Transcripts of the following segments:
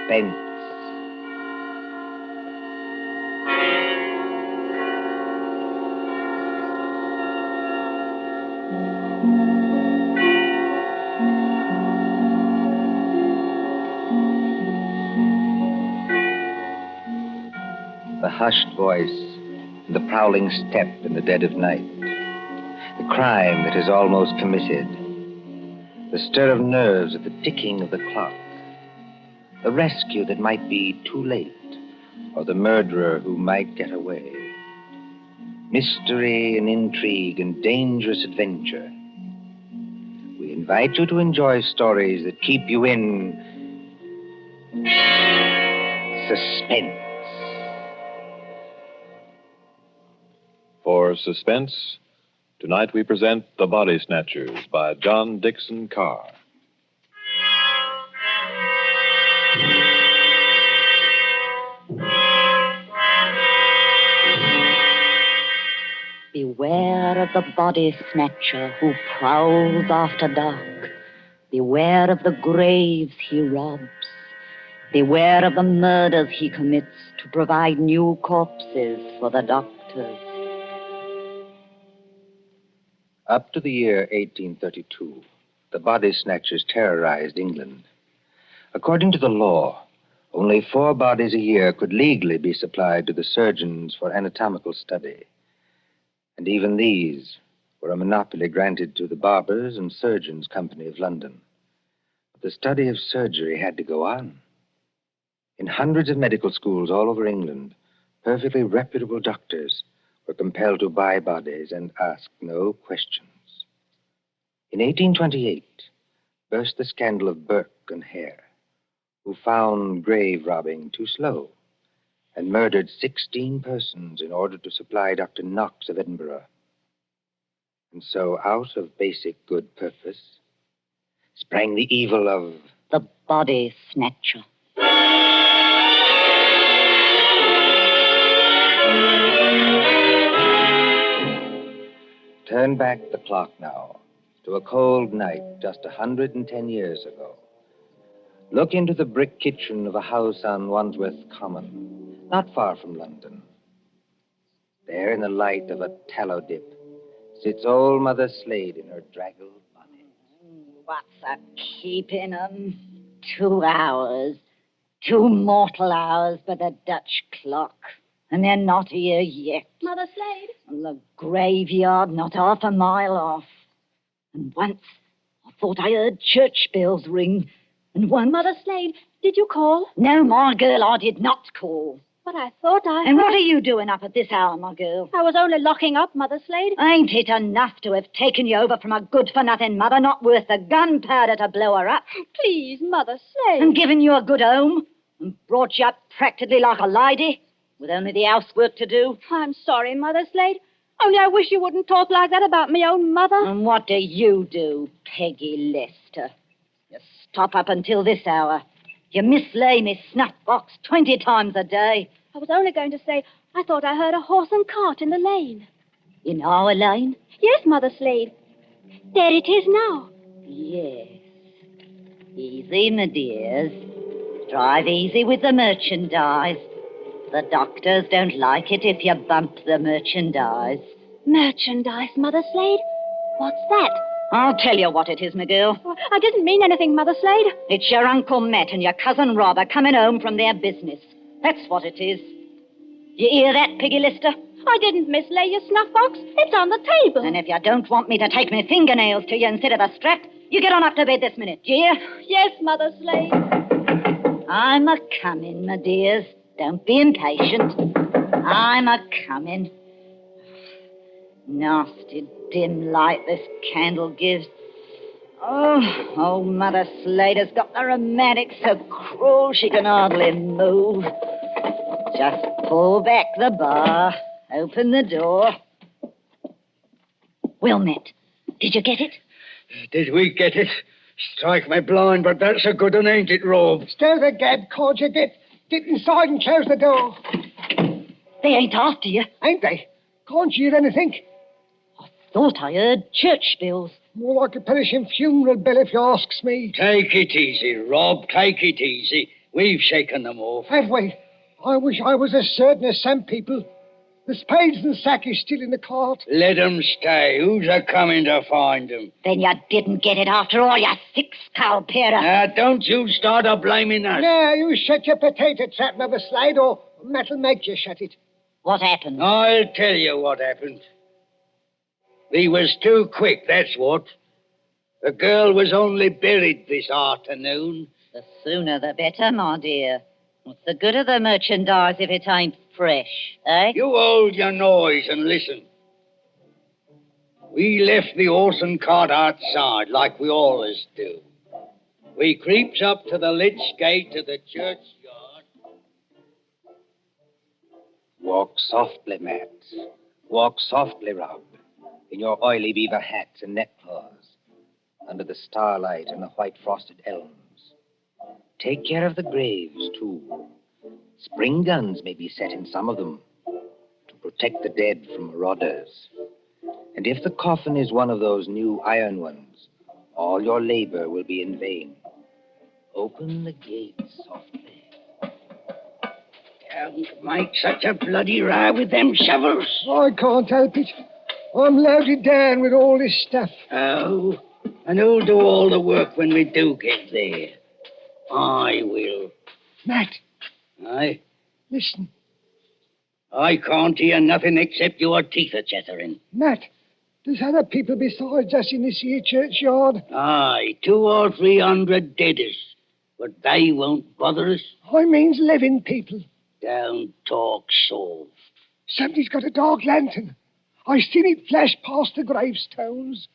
Suspense. The hushed voice and the prowling step in the dead of night. The crime that is almost committed. The stir of nerves at the ticking of the clock. The rescue that might be too late, or the murderer who might get away. Mystery and intrigue and dangerous adventure. We invite you to enjoy stories that keep you in suspense. For Suspense, tonight we present The Body Snatchers by John Dixon Carr. Beware of the body snatcher who prowls after dark. Beware of the graves he robs. Beware of the murders he commits to provide new corpses for the doctors. Up to the year 1832, the body snatchers terrorized England. According to the law, only 4 bodies a year could legally be supplied to the surgeons for anatomical study. And even these were a monopoly granted to the Barbers and Surgeons Company of London. But the study of surgery had to go on. In hundreds of medical schools all over England, perfectly reputable doctors were compelled to buy bodies and ask no questions. In 1828, burst the scandal of Burke and Hare, who found grave robbing too slow and murdered 16 persons in order to supply Dr. Knox of Edinburgh. And so, out of basic good purpose, sprang the evil of the body snatcher. Turn back the clock now to a cold night just 110 years ago. Look into the brick kitchen of a house on Wandsworth Common, not far from London. There, in the light of a tallow dip, sits old Mother Slade in her draggled bonnet. What's a keeping 'em? 2 hours. 2 mortal hours by the Dutch clock. And they're not here yet. Mother Slade? The graveyard not half a mile off. And once I thought I heard church bells ring. And once... Mother Slade, did you call? No, my girl, I did not call. But I thought I And heard... what are you doing up at this hour, my girl? I was only locking up, Mother Slade. Ain't it enough to have taken you over from a good-for-nothing mother, not worth the gunpowder to blow her up? Please, Mother Slade. And given you a good home? And brought you up practically like a lady? With only the housework to do? I'm sorry, Mother Slade. Only I wish you wouldn't talk like that about me own mother. And what do you do, Peggy Lester? You stop up until this hour. You mislay me snuff box 20 times a day. I was only going to say, I thought I heard a horse and cart in the lane. In our lane? Yes, Mother Slade. There it is now. Yes. Easy, my dears. Drive easy with the merchandise. The doctors don't like it if you bump the merchandise. Merchandise, Mother Slade? What's that? I'll tell you what it is, my girl. Oh, I didn't mean anything, Mother Slade. It's your Uncle Matt and your cousin Rob are coming home from their business. That's what it is. You hear that, Peggy Lister? I didn't mislay your snuff box. It's on the table. And if you don't want me to take my fingernails to you instead of a strap, you get on up to bed this minute, do you? Yes, Mother Slade. I'm a-coming, my dears. Don't be impatient. I'm a-coming. Nasty dim light this candle gives. Oh, old Mother Slade has got the rheumatics so cruel she can hardly move. Just pull back the bar, open the door. Well, Matt, did you get it? Did we get it? Strike me blind, but that's a good one, ain't it, Rob? Stir the gab, cord you get inside and close the door. They ain't after you. Ain't they? Can't you hear anything? Thought I heard church bells. More like a perishing funeral bell, if you asks me. Take it easy, Rob. Take it easy. We've shaken them off. Have we? I wish I was as certain as some people. The spades and sack is still in the cart. Let 'em stay. Who's a-coming to find 'em? Then you didn't get it after all, you six-skull pair. Now, don't you start a-blaming us. Now, you shut your potato trap, Mother Slade, or Matt'll make you shut it. What happened? I'll tell you what happened. We was too quick, that's what. The girl was only buried this afternoon. The sooner the better, my dear. What's the good of the merchandise if it ain't fresh, eh? You hold your noise and listen. We left the horse and cart outside, like we always do. We creeps up to the lich gate of the churchyard. Walk softly, Matt. Walk softly, Rob, in your oily beaver hats and neckcloths, under the starlight and the white frosted elms. Take care of the graves, too. Spring guns may be set in some of them to protect the dead from marauders. And if the coffin is one of those new iron ones, all your labor will be in vain. Open the gates softly. Don't make such a bloody row with them shovels. I can't help it. I'm loaded down with all this stuff. Oh, and who'll do all the work when we do get there? I will. Matt, Aye? listen. I can't hear nothing except your teeth are chattering. Matt, there's other people besides us in this here churchyard. Aye, 200 or 300 deaders. But they won't bother us. I means living people. Don't talk soft. Somebody's got a dark lantern. I seen it flash past the gravestones.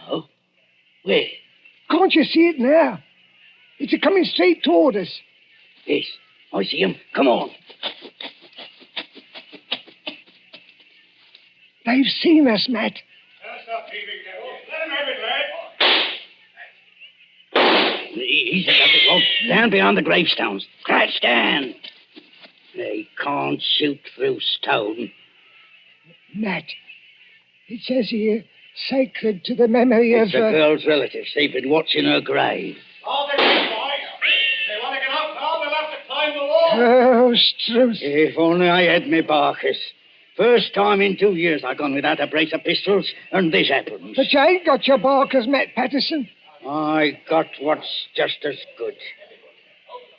Oh? Where? Can't you see it now? It's a-coming straight toward us. Yes, I see him. Come on. They've seen us, Matt. He's a Gothic one. Down beyond the gravestones. Crouch down. They can't shoot through stone. Matt, it says here, sacred to the memory It's of... the girl's relatives. They've been watching her grave. All the good boys. They want to get up now, they'll have to climb the wall. Oh, Struth. If only I had me Barkers. First time in 2 years I've gone without a brace of pistols, and this happens. But you ain't got your barkers, Matt Patterson. I got what's just as good.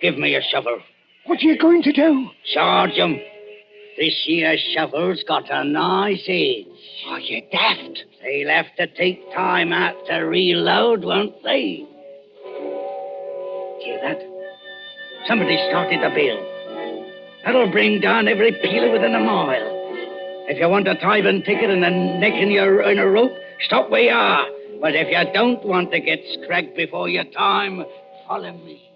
Give me a shovel. What are you going to do? Charge 'em. This here shovel's got a nice edge. Oh, you daft. They'll have to take time out to reload, won't they? Hear that? Somebody started the bell. That'll bring down every peeler within a mile. If you want a tithing ticket and a neck in a rope, stop where you are. But if you don't want to get scragged before your time, follow me.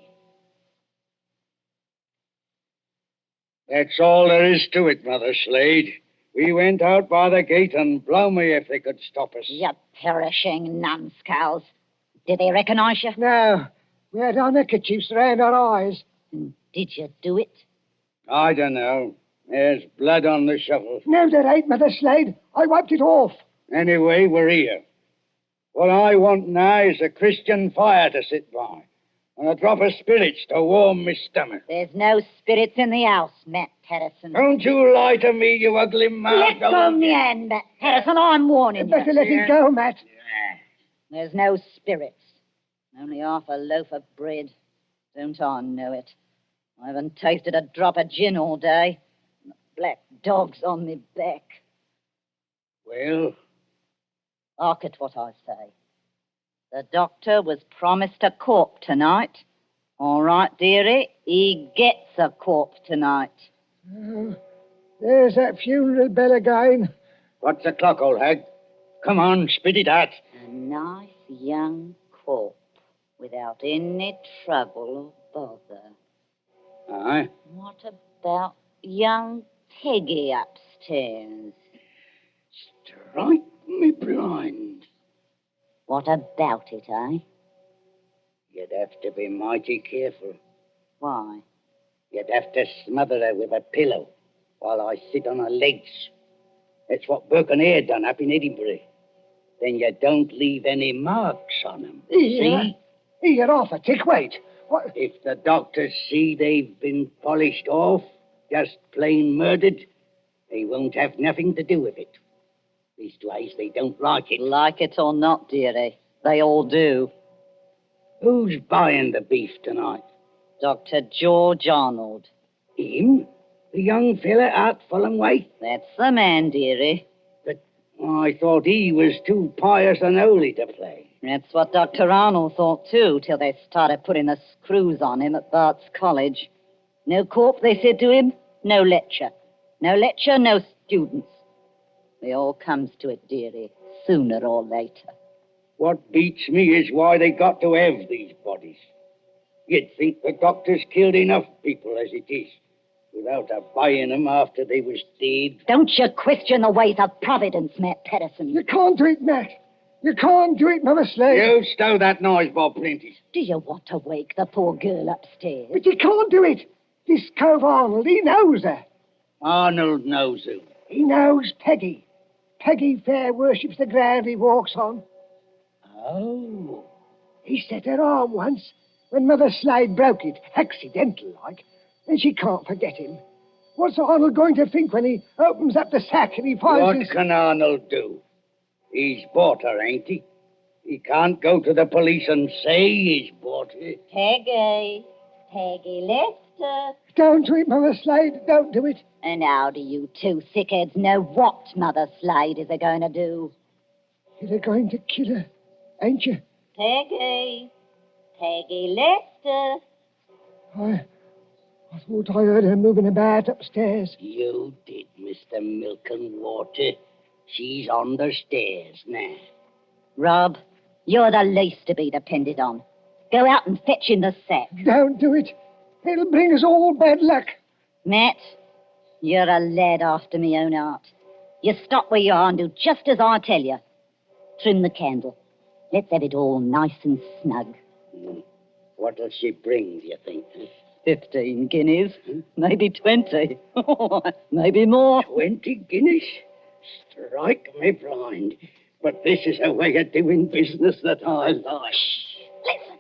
That's all there is to it, Mother Slade. We went out by the gate, and blow me if they could stop us. You perishing numbskulls. Did they recognize you? No, we had our neckerchiefs around our eyes. Did you do it? I don't know. There's blood on the shovel. No, there ain't, Mother Slade. I wiped it off. Anyway, we're here. What I want now is a Christian fire to sit by, and a drop of spirits to warm my stomach. There's no spirits in the house, Matt Patterson. Don't you lie to me, you ugly mouth. Let go of me hand, Matt Patterson. I'm warning you. Better let it go, Matt. There's no spirits. Only half a loaf of bread. Don't I know it? I haven't tasted a drop of gin all day. The black dog's on me back. Well, Hark at what I say. The doctor was promised a corp tonight. All right, dearie, he gets a corp tonight. Oh, there's that funeral bell again. what's the clock, old hag? Come on, spit it out. A nice young corp without any trouble or bother. Aye. What about young Peggy upstairs? Strike me blind. What about it, eh? You'd have to be mighty careful. Why? You'd have to smother her with a pillow while I sit on her legs. That's what Burke and Hare done up in Edinburgh. Then you don't leave any marks on them. Here, See? here, off a tick, wait. What? If the doctors see they've been polished off, just plain murdered, they won't have nothing to do with it. Leastwise, they don't like it. Like it or not, dearie, they all do. Who's buying the beef tonight? Dr. George Arnold. Him? The young fella out Fulham way? That's the man, dearie. But I thought he was too pious and holy to play. That's what Dr. Arnold thought, too, till they started putting the screws on him at Bart's College. No corp, they said to him, no lecture. No lecture, no students. It all comes to it, dearie, sooner or later. What beats me is why they got to have these bodies. You'd think the doctors killed enough people as it is, without buying them after they was dead. Don't you question the ways of Providence, Matt Pedersen. You can't do it, Matt. You can't do it, Mother Slade. You stow that noise, Bob Prentice. Do you want to wake the poor girl upstairs? But you can't do it. This cove Arnold, he knows her. Arnold knows who. He knows Peggy. Peggy fair worships the ground he walks on. Oh. He set her arm once when Mother Slade broke it, accidental-like, and she can't forget him. What's Arnold going to think when he opens up the sack and he finds What his... can Arnold do? He's bought her, ain't he? He can't go to the police and say he's bought her. Peggy. Peggy Lester. Don't do it, Mother Slade. Don't do it. And how do you two thickheads know what Mother Slade is going to do? You're going to kill her, ain't you? Peggy. Peggy Lester. I thought I heard her moving about upstairs. You did, Mr. Milk and Water. She's on the stairs now. Rob, you're the least to be depended on. Go out and fetch in the sack. Don't do it. It'll bring us all bad luck. Matt, you're a lad after me own heart. You stop where you are and do just as I tell you. Trim the candle. Let's have it all nice and snug. What'll she bring, do you think? 15 guineas. Maybe 20. Maybe more. 20 guineas? Strike me blind. But this is a way of doing business that I like. Listen.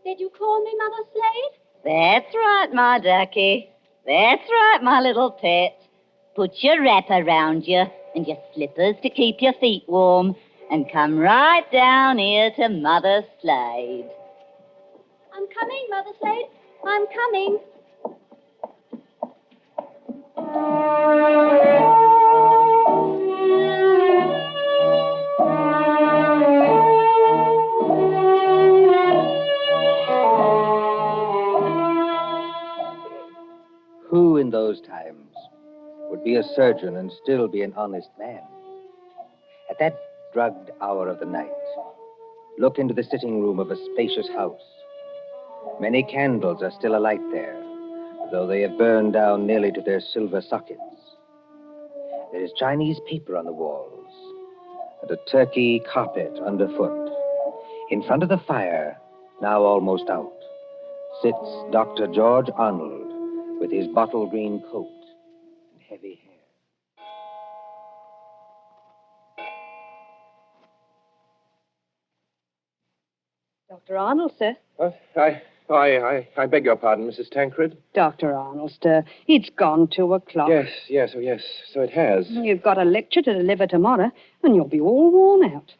Did you call me Mother Slade? That's right, my ducky. That's right, my little pet. Put your wrap around you and your slippers to keep your feet warm and come right down here to Mother Slade. I'm coming, Mother Slade. I'm coming. Who in those times would be a surgeon and still be an honest man? At that drugged hour of the night, look into the sitting room of a spacious house. Many candles are still alight there, though they have burned down nearly to their silver sockets. There is Chinese paper on the walls and a turkey carpet underfoot. In front of the fire, now almost out, sits Dr. George Arnold with his bottle green coat and heavy hair. Dr. Arnold, sir. I beg your pardon, Mrs. Tancred. Dr. Arnold, sir. It's gone 2 o'clock. Yes, so it has. You've got a lecture to deliver tomorrow, and you'll be all worn out.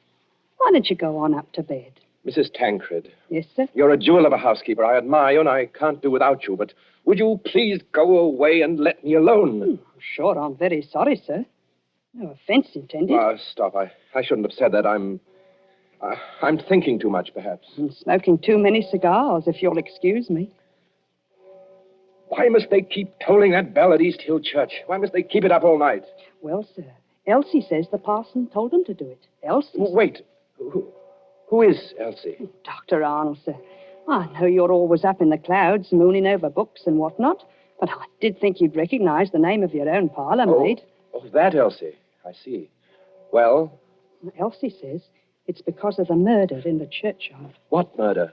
Why don't you go on up to bed? Mrs. Tancred. Yes, sir? You're a jewel of a housekeeper. I admire you, and I can't do without you, but would you please go away and let me alone? Sure, I'm very sorry, sir. No offense intended. Stop. I shouldn't have said that. I'm thinking too much, perhaps. And smoking too many cigars, if you'll excuse me. Why must they keep tolling that bell at East Hill Church? Why must they keep it up all night? Well, sir, Elsie says the parson told them to do it. Elsie. Wait. Who is Elsie? Dr. Arnold, sir. I know you're always up in the clouds, mooning over books and whatnot, but I did think you'd recognize the name of your own parlour maid. Oh, that Elsie. I see. Well? Elsie says it's because of the murder in the churchyard. What murder?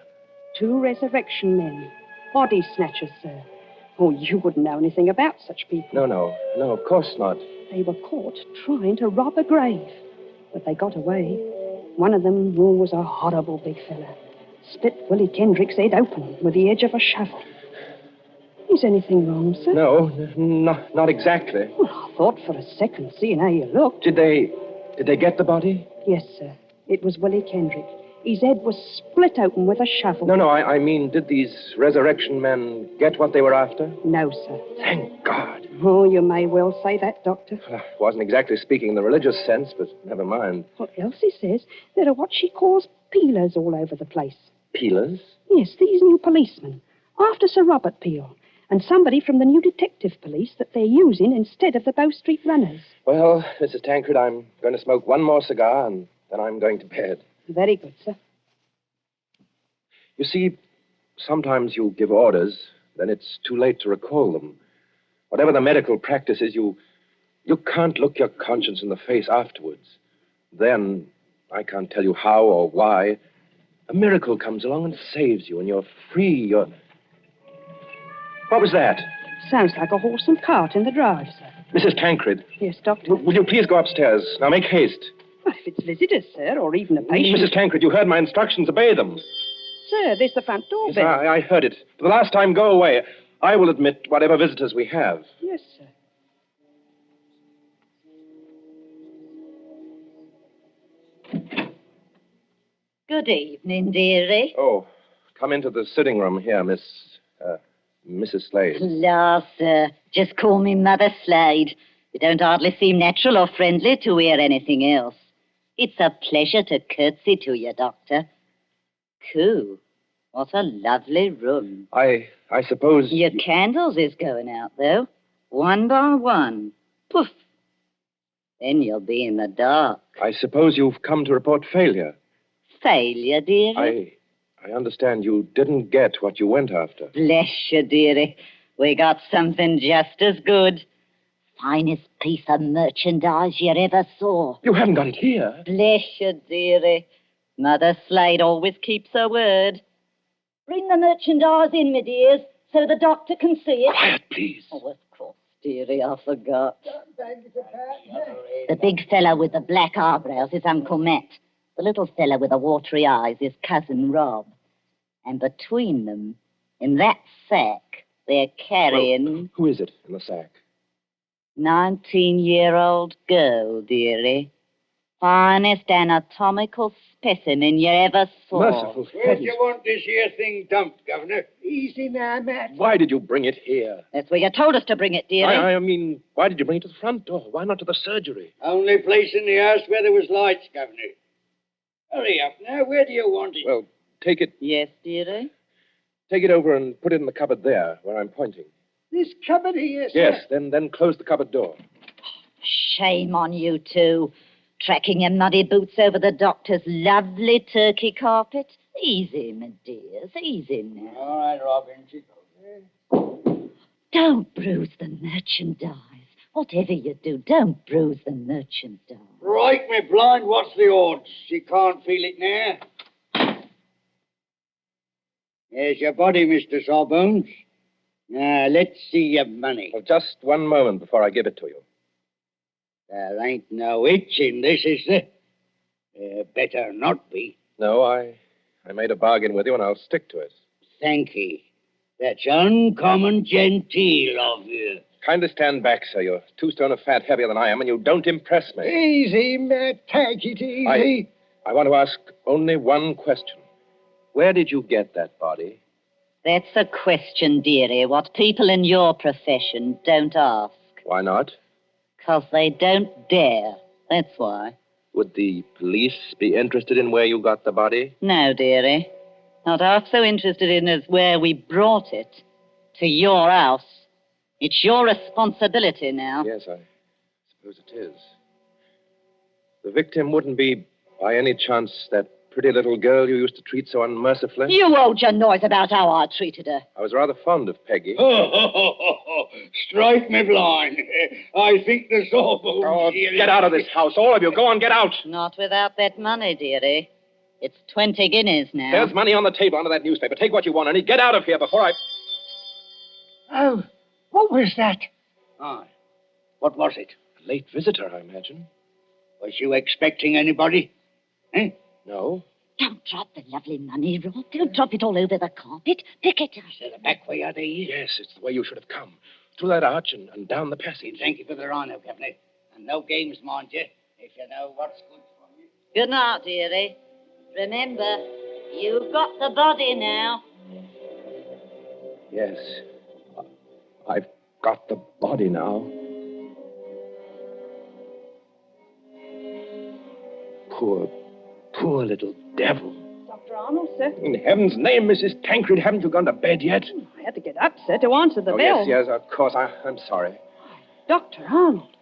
2 resurrection men. Body Snatchers, sir. Oh, you wouldn't know anything about such people. No, of course not. They were caught trying to rob a grave, but they got away. One of them was a horrible big fella. split Willie Kendrick's head open with the edge of a shovel. Is anything wrong, sir? No, not exactly. Well, I thought for a second, seeing how you looked. Did they get the body? Yes, sir. It was Willie Kendrick. His head was split open with a shovel. No, I mean, did these resurrection men get what they were after? No, sir. Thank God. Oh, you may well say that, Doctor. I wasn't exactly speaking in the religious sense, but never mind. Well, Elsie says there are what she calls peelers all over the place. Peelers? Yes, these new policemen. After Sir Robert Peel. And somebody from the new detective police that they're using instead of the Bow Street runners. Well, Mrs. Tancred, I'm going to smoke one more cigar, and then I'm going to bed. Very good, sir. You see, sometimes you give orders, then it's too late to recall them. Whatever the medical practice is, you can't look your conscience in the face afterwards. Then, I can't tell you how or why, a miracle comes along and saves you, and you're free, What was that? Sounds like a horse and cart in the drive, sir. Mrs. Tancred. Yes, Doctor? Will you please go upstairs? Now, make haste. Well, if it's visitors, sir, or even a patient... Mrs. Tancred, you heard my instructions. Obey them. Sir, there's the front door Yes, bell. I heard it. For the last time, go away. I will admit whatever visitors we have. Yes, sir. Good evening, dearie. Oh, come into the sitting room here, Mrs. Slade. La, sir. Just call me Mother Slade. You don't hardly seem natural or friendly to wear anything else. It's a pleasure to curtsy to you, Doctor. Coo. What a lovely room. I suppose... Your candles is going out, though. One by one. Poof. Then you'll be in the dark. I suppose you've come to report failure. Failure, dearie? I understand you didn't get what you went after. Bless you, dearie. We got something just as good. Finest piece of merchandise you ever saw. You haven't got it here. Bless you, dearie. Mother Slade always keeps her word. Bring the merchandise in, my dears, so the doctor can see it. Quiet, please. Oh, of course, dearie, I forgot. The big fellow with the black eyebrows is Uncle Matt. The little fellow with the watery eyes is Cousin Rob. And between them, in that sack, they're carrying... Well, who is it in the sack? 19-year-old girl, dearie. Finest anatomical specimen you ever saw. Merciful Where do heavens. you want this here thing dumped, Governor? Easy now, Matt. Why did you bring it here? That's where you told us to bring it, dearie. I mean, why did you bring it to the front door? Why not to the surgery? Only place in the house where there was lights, Governor. Hurry up now. Where do you want it? Well, take it Yes, dearie? over and put it in the cupboard there, where I'm pointing. This cupboard here, sir. Yes, then close the cupboard door. Shame on you two. Tracking your muddy boots over the doctor's lovely turkey carpet. Easy, my dears, easy now. All right, Robin. She goes. Don't bruise the merchandise. Whatever you do, don't bruise the merchandise. Right, me blind. What's the odds? She can't feel it now. There's your body, Mr. Sawbones. Now, let's see your money. Well, just one moment before I give it to you. There ain't no itch in this, is there? Better not be. No, I made a bargain with you, and I'll stick to it. Thank ye. That's uncommon genteel of you. Kindly stand back, sir. You're 2 stone of fat heavier than I am, and you don't impress me. Easy, Matt. Take it easy. I want to ask only one question. Where did you get that body? That's a question, dearie, what people in your profession don't ask. Why not? 'Cause they don't dare. That's why. Would the police be interested in where you got the body? No, dearie. Not half so interested in as where we brought it. To your house. It's your responsibility now. Yes, I suppose it is. The victim wouldn't be, by any chance, that pretty little girl you used to treat so unmercifully? You hold your noise about how I treated her. I was rather fond of Peggy. Strike me blind. I think the Sawbones... Oh, get out of this house, all of you. Go on, get out. Not without that money, dearie. It's 20 guineas now. There's money on the table under that newspaper. Take what you want, and get out of here before I... Oh, what was that? Aye. What was it? A late visitor, I imagine. Was you expecting anybody? Eh? No. Don't drop the lovely money, Rob. Don't drop it all over the carpet. Pick it up. So the back way are these? Yes, it's the way you should have come. Through that arch and down the passage. Thank you for the honour, Governor. And no games, mind you, if you know what's good for you. Good night, dearie. Remember, you've got the body now. Yes. I've got the body now. Poor little devil. Dr. Arnold, sir. In heaven's name, Mrs. Tancred, haven't you gone to bed yet? I had to get up, sir, to answer the bell. Yes, of course. I'm sorry. Dr. Arnold,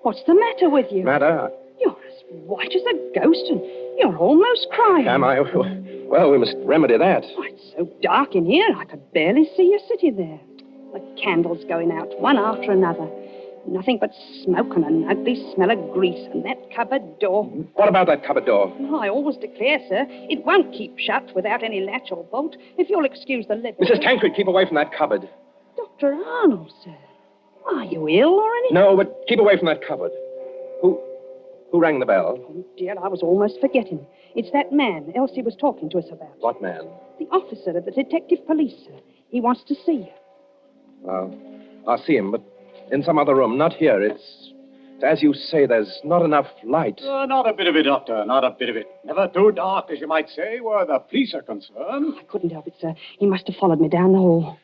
what's the matter with you? Matter? You're as white as a ghost, and you're almost crying. Am I? Well, we must remedy that. Oh, it's so dark in here, I could barely see you sitting there. The candles going out, one after another. Nothing but smoke and an ugly smell of grease, and that cupboard door. What about that cupboard door? Oh, I always declare, sir, it won't keep shut without any latch or bolt, if you'll excuse the liberty. Mrs. Tancred, keep away from that cupboard. Dr. Arnold, sir. Are you ill or anything? No, but keep away from that cupboard. Who rang the bell? Oh, dear, I was almost forgetting. It's that man Elsie was talking to us about. What man? The officer of the detective police, sir. He wants to see you. Well, I'll see him, but in some other room, not here. It's as you say, there's not enough light. Not a bit of it, Doctor, not a bit of it. Never too dark, as you might say, where the police are concerned. I couldn't help it, sir. He must have followed me down the hall.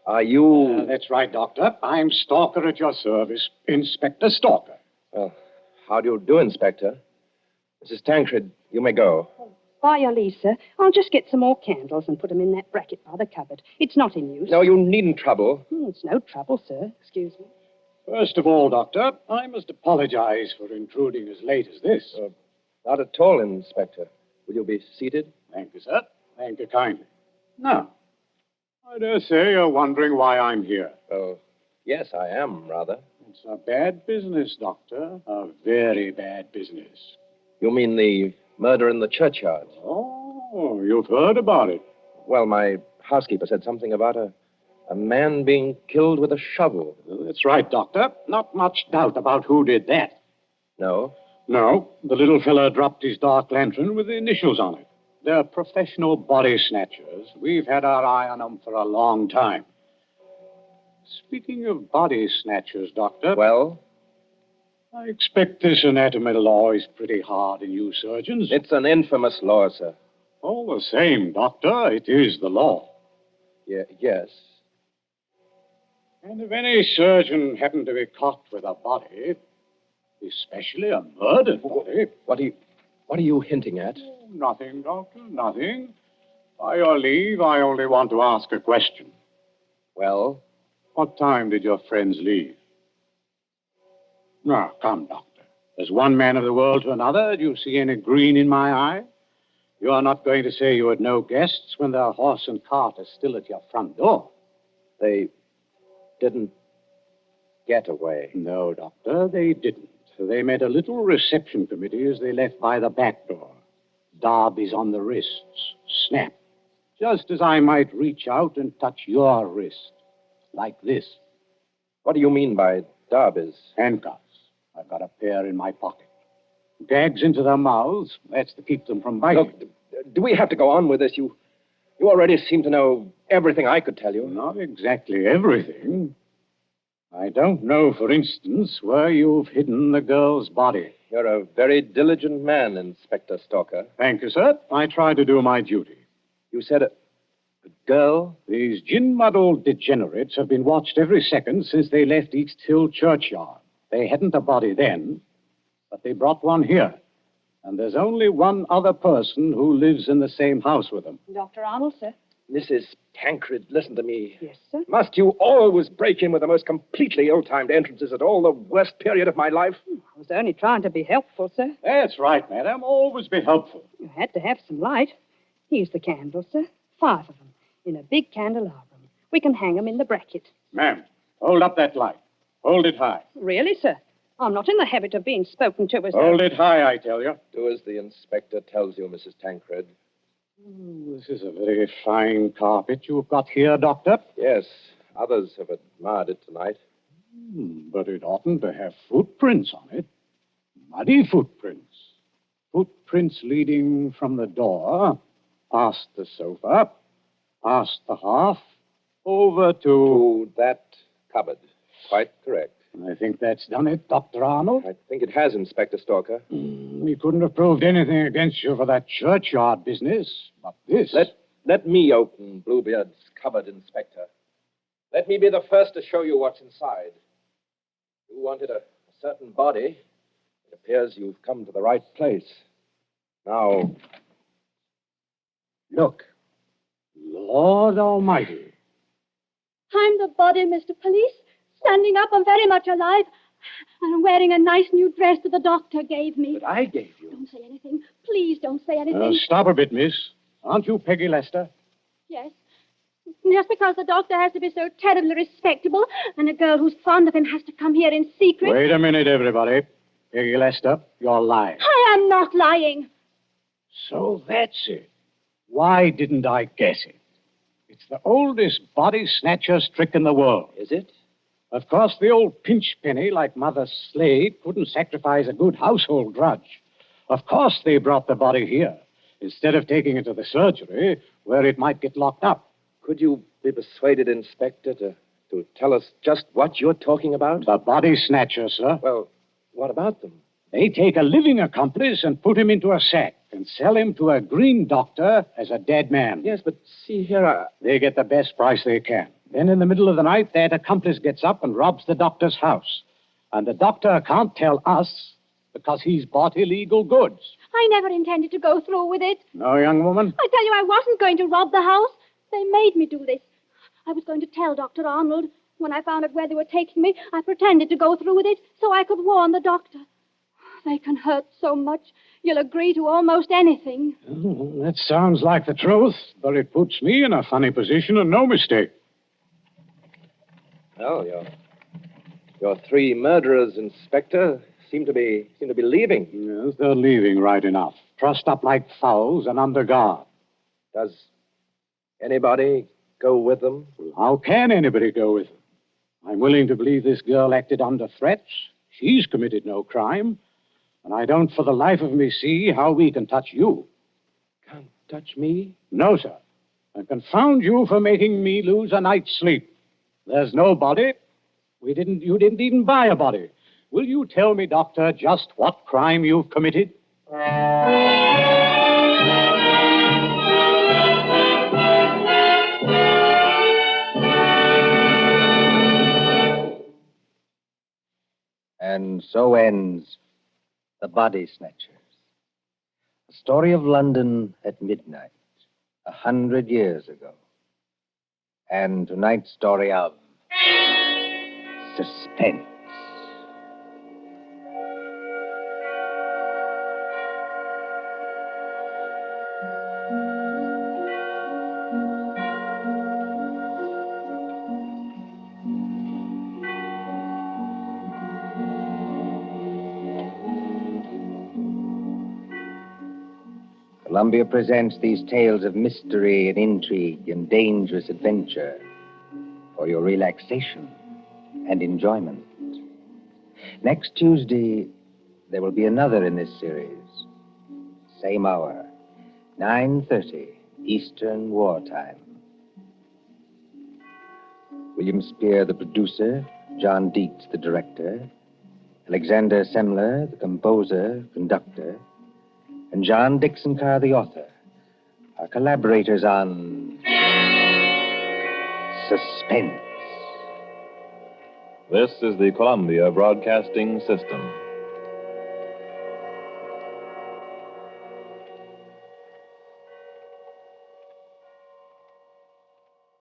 Are you... That's right, Doctor. I'm Stalker at your service. Inspector Stalker. Well, how do you do, Inspector? Mrs. Tancred, you may go. By your leave, sir. I'll just get some more candles and put them in that bracket by the cupboard. It's not in use. No, you needn't trouble. It's no trouble, sir. Excuse me. First of all, Doctor, I must apologize for intruding as late as this. Not at all, Inspector. Will you be seated? Thank you, sir. Thank you kindly. Now, I dare say you're wondering why I'm here. Oh, yes, I am, rather. It's a bad business, Doctor. A very bad business. You mean the murder in the churchyard? Oh, you've heard about it. Well, my housekeeper said something about a man being killed with a shovel. That's right, Doctor. Not much doubt about who did that. No? No, the little fella dropped his dark lantern with the initials on it. They're professional body snatchers. We've had our eye on them for a long time. Speaking of body snatchers, Doctor... Well? I expect this anatomy law is pretty hard on you surgeons. It's an infamous law, sir. All the same, Doctor, it is the law. Yes. And if any surgeon happened to be caught with a body, especially a murdered body... What are you hinting at? Oh, nothing, Doctor, nothing. By your leave, I only want to ask a question. Well? What time did your friends leave? Now, come, Doctor. As one man of the world to another, do you see any green in my eye? You are not going to say you had no guests when their horse and cart are still at your front door. They didn't get away. No, Doctor, they didn't. They made a little reception committee as they left by the back door. Darbies on the wrists. Snap. Just as I might reach out and touch your wrist. Like this. What do you mean by darbies? Handcuffs. I've got a pair in my pocket. Gags into their mouths. That's to keep them from biting. Look, do we have to go on with this? You already seem to know everything I could tell you. Not exactly everything. I don't know, for instance, where you've hidden the girl's body. You're a very diligent man, Inspector Stalker. Thank you, sir. I try to do my duty. You said a girl? These gin-muddled degenerates have been watched every second since they left East Hill churchyard. They hadn't a body then, but they brought one here. And there's only one other person who lives in the same house with them. Dr. Arnold, sir. Mrs. Tancred, listen to me. Yes, sir. Must you always break in with the most completely ill-timed entrances at all the worst period of my life? I was only trying to be helpful, sir. That's right, madam. Always be helpful. You had to have some light. Here's the candles, sir. 5 of them, in a big candelabrum. We can hang them in the bracket. Ma'am, hold up that light. Hold it high. Really, sir? I'm not in the habit of being spoken to as Hold it high, I tell you. Do as the inspector tells you, Mrs. Tancred. This is a very fine carpet you've got here, Doctor. Yes, others have admired it tonight. But it oughtn't to have footprints on it. Muddy footprints. footprints leading from the door, past the sofa, past the hearth, over To that cupboard. Quite correct. I think that's done it, Dr. Arnold. I think it has, Inspector Stalker. We couldn't have proved anything against you for that churchyard business, but this... Let me open Bluebeard's cupboard, Inspector. Let me be the first to show you what's inside. You wanted a certain body. It appears you've come to the right place. Now, look. Lord Almighty. I'm the body, Mr. Police. Standing up, I'm very much alive. And I'm wearing a nice new dress that the doctor gave me. But I gave you. Don't say anything. Please don't say anything. Stop a bit, miss. Aren't you Peggy Lester? Yes. Just because the doctor has to be so terribly respectable, and a girl who's fond of him has to come here in secret. Wait a minute, everybody. Peggy Lester, you're lying. I am not lying. So that's it. Why didn't I guess it? It's the oldest body snatcher's trick in the world. Is it? Of course, the old pinch penny, like Mother Slade, couldn't sacrifice a good household grudge. Of course they brought the body here, instead of taking it to the surgery, where it might get locked up. Could you be persuaded, Inspector, to tell us just what you're talking about? The body snatchers, sir. Well, what about them? They take a living accomplice and put him into a sack and sell him to a green doctor as a dead man. Yes, but see here, They get the best price they can. Then in the middle of the night, that accomplice gets up and robs the doctor's house. And the doctor can't tell us because he's bought illegal goods. I never intended to go through with it. No, young woman? I tell you, I wasn't going to rob the house. They made me do this. I was going to tell Dr. Arnold. When I found out where they were taking me, I pretended to go through with it so I could warn the doctor. They can hurt so much, you'll agree to almost anything. Oh, that sounds like the truth, but it puts me in a funny position and no mistake. well, your three murderers, Inspector, seem to be leaving. Yes, they're leaving right enough. Trussed up like fowls and under guard. Does anybody go with them? How can anybody go with them? I'm willing to believe this girl acted under threats. She's committed no crime. And I don't for the life of me see how we can touch you. Can't touch me? No, sir. And confound you for making me lose a night's sleep. There's no body. You didn't even buy a body. Will you tell me, Doctor, just what crime you've committed? And so ends The Body Snatchers, a story of London at midnight, 100 years ago. And tonight's story of Suspense. Columbia presents these tales of mystery and intrigue and dangerous adventure for your relaxation and enjoyment. Next Tuesday, there will be another in this series. Same hour, 9:30 Eastern Wartime. William Spear, the producer, John Dietz, the director, Alexander Semler, the composer, conductor, and John Dixon Carr, the author, are collaborators on Suspense. This is the Columbia Broadcasting System.